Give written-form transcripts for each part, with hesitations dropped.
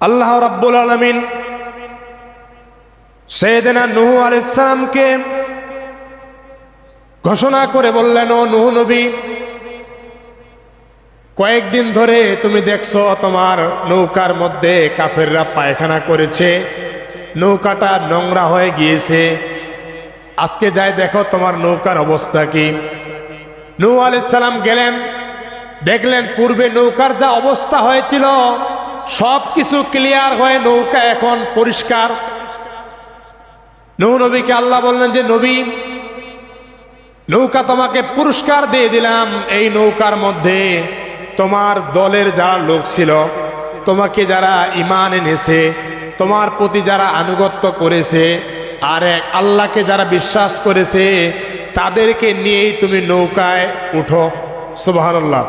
আল্লাহ রাব্বুল আলামিন সাইয়েদনা নূহ আলাইহিস সালামকে ঘোষণা করে বললেন, ও নূহ নবী, কয়েকদিন ধরে তুমি দেখছো তোমার নৌকার মধ্যে কাফেররা পায়খানা করেছে, নৌকাটা নোংরা হয়ে গিয়েছে। আজকে যাই দেখো তোমার নৌকার অবস্থা কি। নূহ আলাইহিস সালাম গেলেন, দেখলেন পূর্বে নৌকার যা অবস্থা হয়েছিল সব কিছু ক্লিয়ার হয়ে নৌকা এখন পরিষ্কার। নূহ নবীকে আল্লাহ বললেন যে, নবী, নৌকা তোমাকে পুরস্কার দিয়ে দিলাম। এই নৌকার মধ্যে তোমার দলের যারা লোক ছিল, তোমাকে যারা ঈমান এনেছে, তোমার প্রতি যারা আনুগত্য করেছে, আর এক আল্লাহকে যারা বিশ্বাস করেছে, তাদেরকে নিয়েই তুমি নৌকায় উঠো। সুবহানাল্লাহ।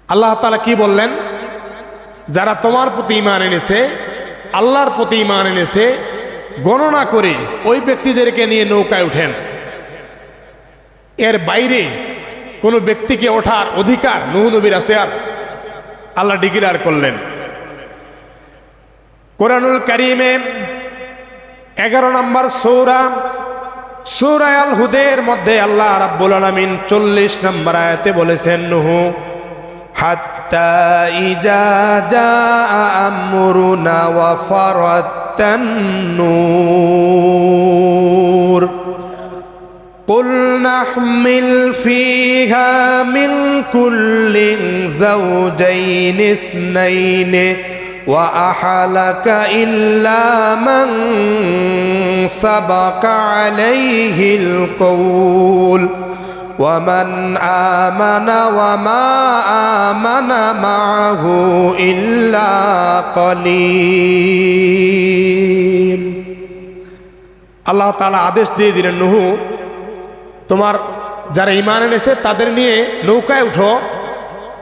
আল্লাহ তাআলা কি বললেন? যারা তোমার প্রতি ঈমান এনেছে, আল্লাহর প্রতি ঈমান এনেছে, গণনা করে ওই ব্যক্তিদেরকে নিয়ে নৌকায় উঠেন। এর বাইরে কোনো ব্যক্তিকে ওঠার অধিকার নূহ নবীর আছে? আর আল্লাহ ডিক্লেয়ার করলেন কোরআনুল কারীমে 11 নম্বর সূরা আল হুদের মধ্যে আল্লাহ রাব্বুল আলামিন 40 নম্বর আয়াতে বলেছেন, নূহ হাত্তা ইজা জাআ আমরুনা ওয়া ফারাতান নূর কুল নাহমিল ফিহা মিন কুল্লিন যাওজাইন ইসনাইন ওয়া আহলাকা ইল্লা মান সাবাকা আলাইহিল কওল ومن آمن وما آمن معه إلا قليل। আল্লাহ তাআলা আদেশ দিয়ে দিলেন, নূহ, তোমার যারা ঈমান এনেছে তাদের নিয়ে নৌকায় উঠো।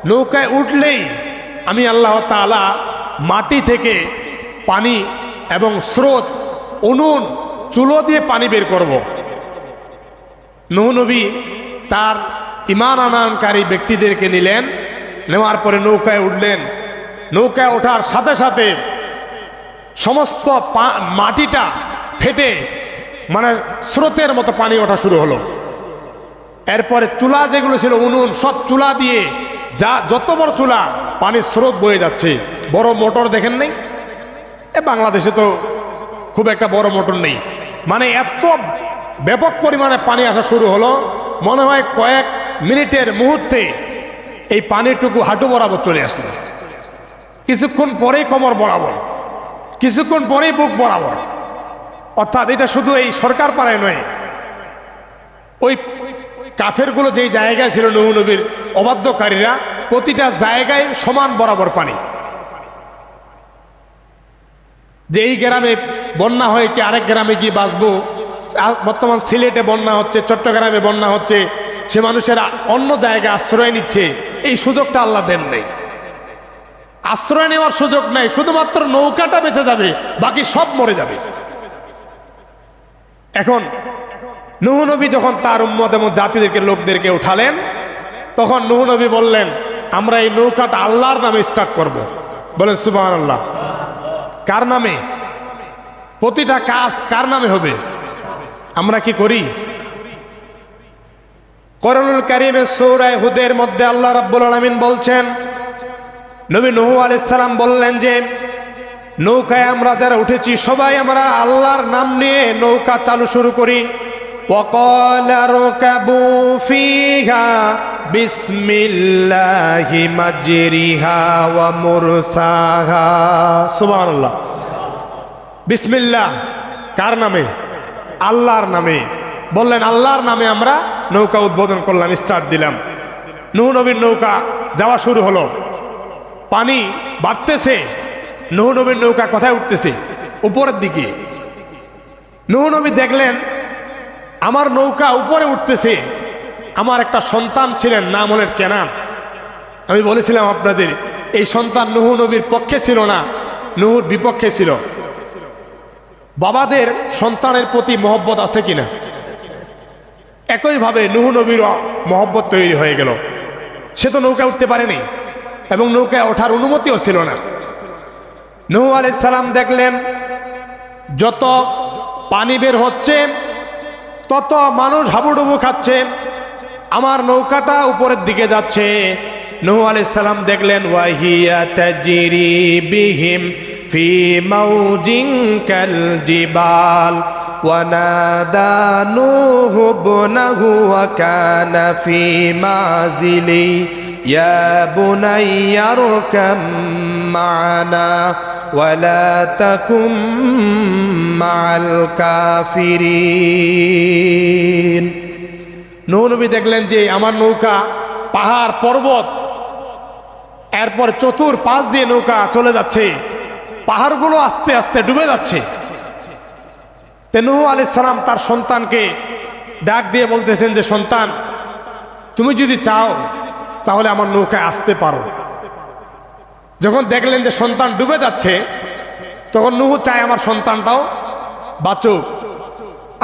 নৌকায় উঠলেই আমি আল্লাহ তাআলা মাটি থেকে পানি এবং স্রোত, উনুন, চুলো দিয়ে পানি বের করব। নূহ নবী তার ঈমান আনয়নকারী ব্যক্তিদেরকে নিলেন, নেওয়ার পরে নৌকায় উঠলেন। নৌকায় ওঠার সাথে সাথে সমস্ত মাটিটা ফেটে মানে স্রোতের মতো পানি ওঠা শুরু হলো। এরপরে চুলা যেগুলো ছিল, উনুন, সব চুলা দিয়ে যত বড় চুলা, পানির স্রোত বয়ে যাচ্ছে। বড় মোটর দেখেন নাই? বাংলাদেশে তো খুব একটা বড় মোটর নেই, মানে এত ব্যাপক পরিমাণে পানি আসা শুরু হলো। মনে হয় কয়েক মিনিটের মুহূর্তে এই পানিটুকু হাঁটু বরাবর চলে আসলো। কিছুক্ষণ পরেই কোমর বরাবর, কিছুক্ষণ পরেই বুক বরাবর। অর্থাৎ এটা শুধু এই সরকার পাড়ায় নয়, ওই কাফেরগুলো যেই জায়গায় ছিল, নূহ নবীর অবাধ্যকারীরা, প্রতিটা জায়গায় সমান বরাবর পানি। যে এই গ্রামে বন্যা হয়েছে, আরেক গ্রামে গিয়ে বাঁচবো। বর্তমান সিলেটে বন্যা হচ্ছে, চট্টগ্রামে বন্যা হচ্ছে, সে মানুষেরা অন্য জায়গায় আশ্রয় নিচ্ছে। এই সুযোগটা আল্লাহ দেন নাই, আশ্রয় নেওয়ার সুযোগ নাই। শুধুমাত্র নৌকাটা বেঁচে যাবে, বাকি সব মরে যাবে। এখন নূহ নবী যখন তার উম্মত এবং জাতিদেরকে, লোকদেরকে উঠালেন, তখন নূহ নবী বললেন, আমরা এই নৌকাটা আল্লাহর নামে স্টার্ট করব। বলেন সুবহানাল্লাহ। কার নামে? প্রতিটা কাজ কার নামে হবে? আমরা কি করি? কোরআনুল কারীমের সূরা হুদের মধ্যে আল্লাহ রাব্বুল আলামিন বলছেন, নবী নূহ আলাইহিস সালাম বললেন যে, নৌকায় আমরা যারা উঠেছি সবাই আমরা আল্লাহর নাম নিয়ে নৌকা চালু শুরু করি। ওয়াকালা রকাবু ফিহা বিসমিল্লাহি মাজরিহা ওয়া মুরসাহা। সুবহানাল্লাহ। বিসমিল্লাহ কার নামে? আল্লাহর নামে। বললেন আল্লাহর নামে আমরা নৌকা উদ্বোধন করলাম, স্টার্ট দিলাম। নূহ নবীর নৌকা যাওয়া শুরু হলো, পানি বাড়তেছে। নূহ নবীর নৌকা কোথায় উঠতেছে? উপরের দিকে। নূহ নবী দেখলেন আমার নৌকা উপরে উঠতেছে। আমার একটা সন্তান ছিলেন, নাম হলেন কেনান। আমি বলেছিলাম আপনাদের, এই সন্তান নূহ নবীর পক্ষে ছিল না, নূহর বিপক্ষে ছিল। বাবাদের সন্তানের প্রতি মহব্বত আছে কিনা? একইভাবে নূহ নবীর মহব্বত তৈরি হয়ে গেল। সে তো নৌকা উঠতে পারেনি, এবং নৌকায় ওঠার অনুমতিও ছিল না। নূহ আলাইহিস সালাম দেখলেন যত পানি বের হচ্ছে তত মানুষ হাবুডুবু খাচ্ছে, আমার নৌকাটা উপরের দিকে যাচ্ছে। নূহ আলাইহিস সালাম দেখলেন ওয়াহিয়া তাজরি বিহিম ফি মাউজিন কাল জিবাল ওয়ানাদা নূহু ইবনাহু ওয়া কানা ফি মাযিলি ইয়া বুনাইয়া রকাম মা'না ওয়ালা তাকুম মা'আল কাফিরিন। নূহ নবী দেখলেন যে আমার নৌকা পাহাড় পর্বত এরপর চতুর্পাশ দিয়ে নৌকা চলে যাচ্ছে, পাহাড়গুলো আস্তে আস্তে ডুবে যাচ্ছে। নূহ আলাইহিস সালাম তার সন্তানকে ডাক দিয়ে বলতেছেন যে সন্তান, তুমি যদি চাও তাহলে আমার নৌকায় আসতে পারো। যখন দেখলেন যে সন্তান ডুবে যাচ্ছে তখন নূহ চায় আমার সন্তানটাও বাঁচুক।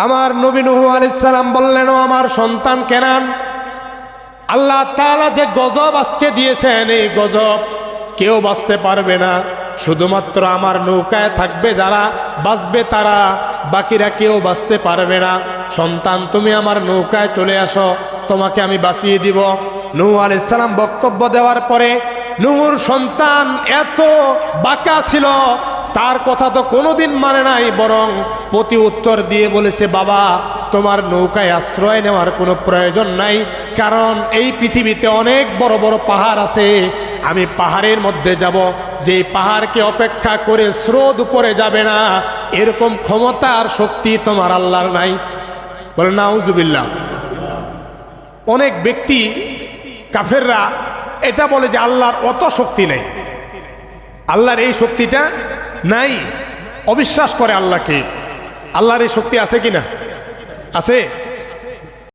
আমার নবী নূহ আলাইহিস সালাম বললেন, ও আমার সন্তান কেনান, আল্লাহ তাআলা যে গজব আজকে দিয়েছেন এই গজব কেউ বাঁচতে পারবে না, শুধুমাত্র আমার নৌকায় থাকবে যারা বাঁচবে তারা, বাকিরা কেউ বাঁচতে পারবে না। সন্তান তুমি আমার নৌকায় চলে আসো, তোমাকে আমি বাঁচিয়ে দিব। নূহ আলাইহিস সালাম বক্তব্য দেওয়ার পরে নূহর সন্তান এত বাঁকা ছিল, তার কথা তো কোনোদিন মানে নাই, বরং প্রতি উত্তর দিয়ে বলেছে, বাবা তোমার নৌকায় আশ্রয় নেওয়ার কোনো প্রয়োজন নাই, কারণ এই পৃথিবীতে অনেক বড় বড় পাহাড় আছে, আমি পাহাড়ের মধ্যে যাব, যে পাহাড়কে অপেক্ষা করে স্রোত উপরে যাবে না এরকম ক্ষমতা আর শক্তি তোমার আল্লাহর নাই। বলে নাউজুবিল্লাহ। অনেক ব্যক্তি কাফেররা এটা বলে যে আল্লাহর অত শক্তি নেই, আল্লাহর এই শক্তিটা নাই, অবিশ্বাস করে আল্লাহকে। আল্লাহর এই শক্তি আছে কিনা? আছে।